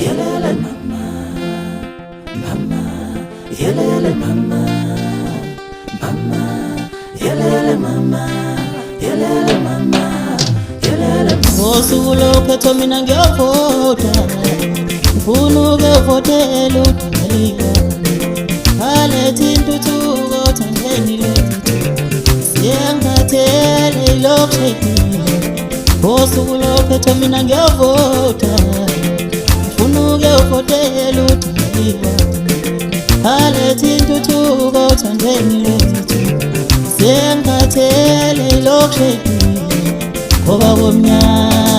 Yelele mama, mama, yelele mama, mama, yelele mama, yelele mama, yelele mama. Osulo ketho mina ngiyavota, ngifuna ukuvotela uDaliba. Aletha intuthuko thandeni lethu, siyangiphathele ilokishekile. Osulo ketho mina ngiyavota, ukuvotela uDaliba. Aletha intuthuko thandeni lethu, siyangiphathele ilokishekile ngoba komnyama.